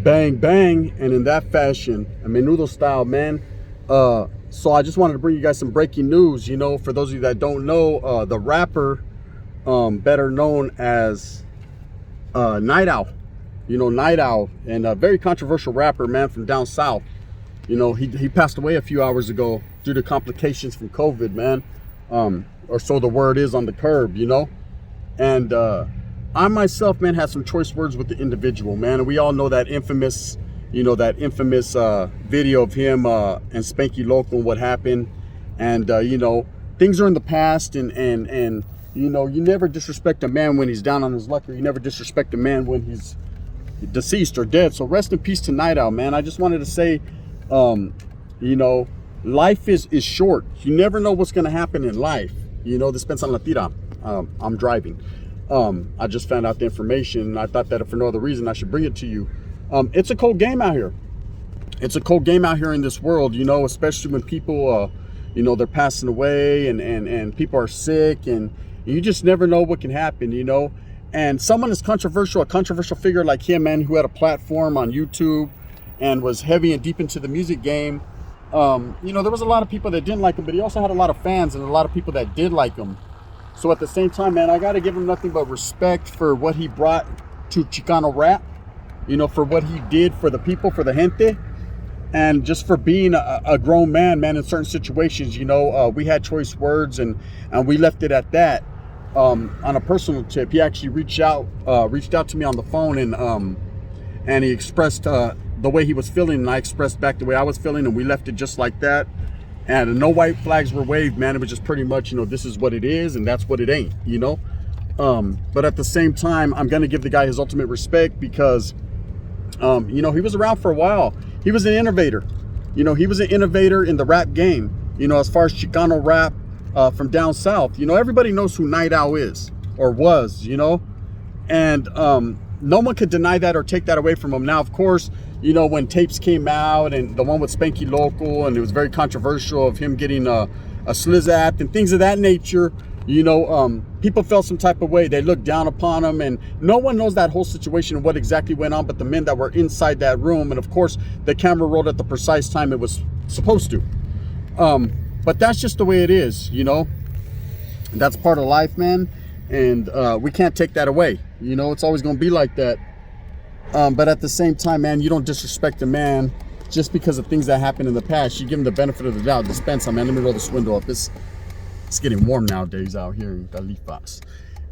Bang, bang, and in that fashion, a menudo style, man. So I just wanted to bring you guys some breaking news. You know, for those of you that don't know, the rapper, better known as Knightowl. You know, Knightowl, and a very controversial rapper, man, from down south. You know, he passed away a few hours ago due to complications from COVID, man. Or so the word is on the curb, you know. And I myself, man, had some choice words with the individual, man. And we all know that infamous, video of him and Spanky Local and what happened. And, things are in the past, and you never disrespect a man when he's down on his luck, or you never disrespect a man when he's deceased or dead. So rest in peace to Knightowl, man. I just wanted to say, life is short. You never know what's going to happen in life. Despensa en la tira. I'm driving. I just found out the information, and I thought that if for no other reason, I should bring it to you. It's a cold game out here. It's a cold game out here in this world, especially when people, they're passing away and people are sick, and you just never know what can happen, And someone as controversial, a controversial figure like him, man, who had a platform on YouTube and was heavy and deep into the music game, there was a lot of people that didn't like him, but he also had a lot of fans and a lot of people that did like him. So at the same time, man, I got to give him nothing but respect for what he brought to Chicano rap, for what he did for the people, for the gente, and just for being a grown man, in certain situations. We had choice words, and we left it at that. On a personal tip, he actually reached out to me on the phone, and he expressed the way he was feeling, and I expressed back the way I was feeling, and we left it just like that. And no white flags were waved, man. It was just pretty much, this is what it is, and that's what it ain't, But at the same time, I'm going to give the guy his ultimate respect because, he was around for a while. He was an innovator. He was an innovator in the rap game, as far as Chicano rap from down south. Everybody knows who Knightowl is or was, And no one could deny that or take that away from him. Now, of course, when tapes came out, and the one with Spanky Local, and it was very controversial of him getting a slizzap and things of that nature, people felt some type of way. They looked down upon him, and no one knows that whole situation and what exactly went on but the men that were inside that room. And of course, the camera rolled at the precise time it was supposed to. But that's just the way it is, That's part of life, man. And we can't take that away. It's always going to be like that. But at the same time, man, you don't disrespect a man just because of things that happened in the past. You give him the benefit of the doubt. Dispensa, man. Let me roll this window up. It's getting warm nowadays out here in Califas.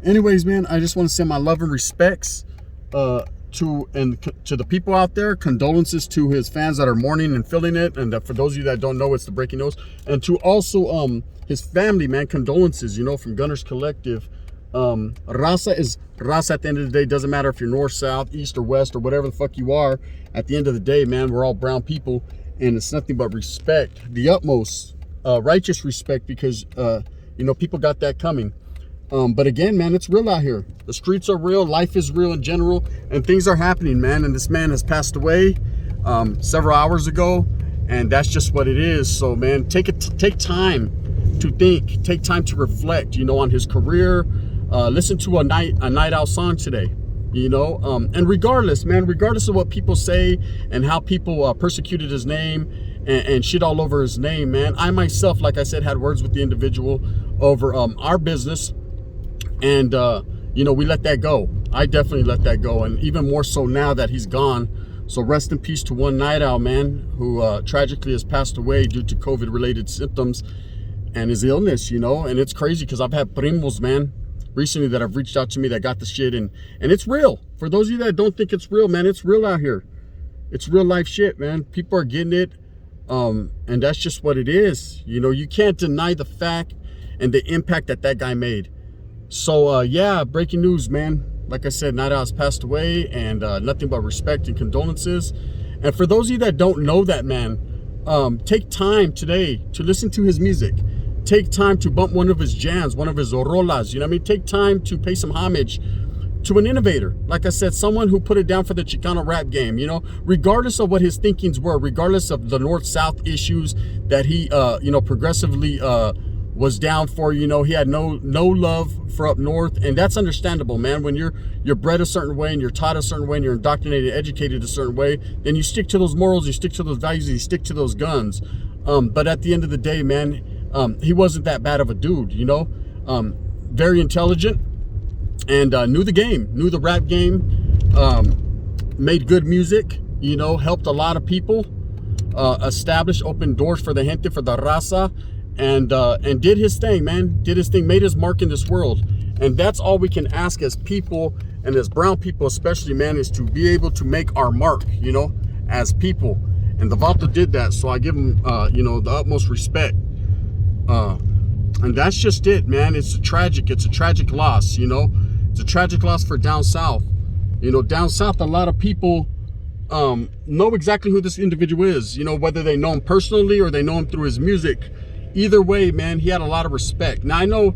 Anyways, man, I just want to send my love and respects to the people out there. Condolences to his fans that are mourning and feeling it. And for those of you that don't know, it's the breaking news. And to also his family, man, condolences, from Gunners Collective. Raza is raza at the end of the day. Doesn't matter if you're north, south, east, or west, or whatever the fuck you are. At the end of the day, man, we're all brown people, and it's nothing but respect, the utmost righteous respect, because people got that coming. But again, man, it's real out here. The streets are real, life is real in general, and things are happening, man. And this man has passed away several hours ago, and that's just what it is. So, man, take time to think, take time to reflect, on his career. Listen to a Knightowl song today, and regardless of what people say and how people persecuted his name and shit all over his name, man, I myself, like I said, had words with the individual over our business, and we let that go. I definitely let that go, and even more so now that he's gone. So rest in peace to one Knightowl, man, who tragically has passed away due to COVID-related symptoms and his illness, and it's crazy because I've had primos, man, recently that have reached out to me that got the shit, and it's real. For those of you that don't think it's real, man, it's real out here. It's real life shit, man. People are getting it, and that's just what it is. You can't deny the fact and the impact that guy made. So yeah, breaking news, man. Like I said, Knightowl has passed away, and nothing but respect and condolences. And for those of you that don't know that man, take time today to listen to his music. Take time to bump one of his jams, one of his rolas, Take time to pay some homage to an innovator. Like I said, someone who put it down for the Chicano rap game, regardless of what his thinkings were, regardless of the north-south issues that he, progressively was down for, you know, he had no love for up north, and that's understandable, man. When you're bred a certain way and you're taught a certain way and you're indoctrinated, educated a certain way, then you stick to those morals, you stick to those values, you stick to those guns. But at the end of the day, man, he wasn't that bad of a dude, you know. Very intelligent, and knew the game, knew the rap game, made good music, you know, helped a lot of people, established, opened doors for the gente, for the raza, and did his thing, man, did his thing, made his mark in this world. And that's all we can ask as people, and as brown people especially, man, is to be able to make our mark, you know, as people. And the Vato did that, so I give him, you know, the utmost respect. And that's just it, man. It's a tragic loss, you know. It's a tragic loss for down south. You know, down south, a lot of people know exactly who this individual is, you know, whether they know him personally or they know him through his music. Either way, man, he had a lot of respect. Now, I know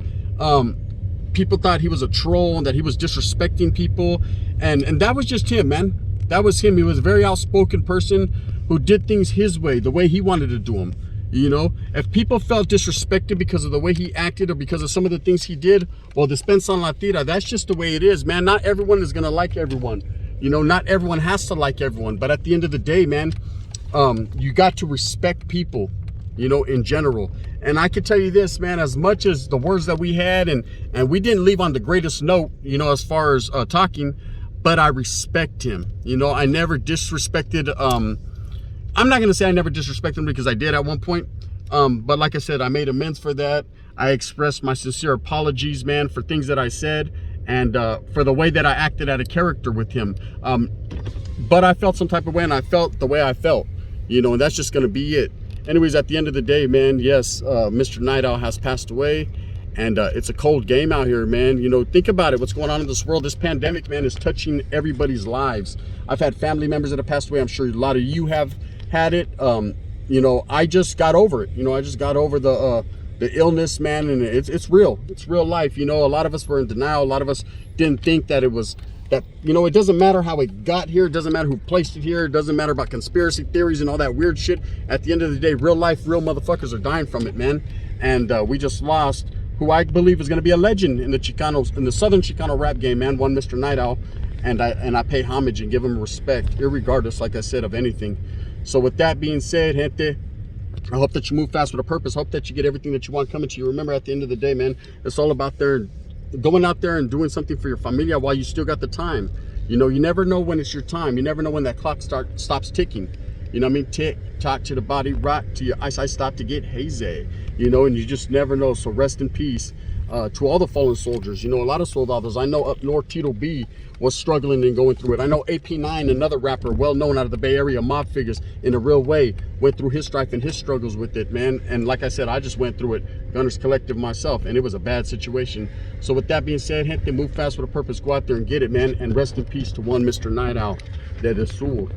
people thought he was a troll and that he was disrespecting people, and that was just him, man. That was him. He was a very outspoken person who did things his way, the way he wanted to do them. You know, if people felt disrespected because of the way he acted or because of some of the things he did, well, dispensa en la tira, that's just the way it is, man. Not everyone is going to like everyone. You know, not everyone has to like everyone. But at the end of the day, man, you got to respect people, you know, in general. And I can tell you this, man, as much as the words that we had, and we didn't leave on the greatest note, you know, as far as talking, but I respect him. You know, I never disrespected, I'm not going to say I never disrespected him, because I did at one point. But like I said, I made amends for that. I expressed my sincere apologies, man, for things that I said, and for the way that I acted out of character with him. But I felt some type of way, and I felt the way I felt, you know, and that's just going to be it. Anyways, at the end of the day, man, yes, Mr. Knightowl has passed away, and it's a cold game out here, man. You know, think about it, what's going on in this world. This pandemic, man, is touching everybody's lives. I've had family members that have passed away. I'm sure a lot of you have had it. You know, I just got over it. You know, I just got over the illness, man, and it's real. It's real life. You know, a lot of us were in denial. A lot of us didn't think that it was, that, you know, it doesn't matter how it got here. It doesn't matter who placed it here. It doesn't matter about conspiracy theories and all that weird shit. At the end of the day, real life, real motherfuckers are dying from it, man. And we just lost who I believe is going to be a legend in the Chicanos, in the Southern Chicano rap game, man. One Mr. Knightowl, and I pay homage and give him respect, irregardless, like I said, of anything. So with that being said, gente, I hope that you move fast with a purpose. Hope that you get everything that you want coming to you. Remember, at the end of the day, man, it's all about going out there and doing something for your familia while you still got the time. You know, you never know when it's your time. You never know when that clock stops ticking. You know what I mean? Tick, tock to the body, rock to your eyesight, stop to get hazy. You know, and you just never know. So rest in peace to all the fallen soldiers. You know, a lot of soldados. I know up north, Tito B was struggling and going through it. I know AP9, another rapper, well known out of the Bay Area, mob figures in a real way, went through his strife and his struggles with it, man. And like I said, I just went through it, Gunners Collective myself, and it was a bad situation. So with that being said, gente, move fast with a purpose. Go out there and get it, man. And rest in peace to one Mr. Knightowl. That is Sur.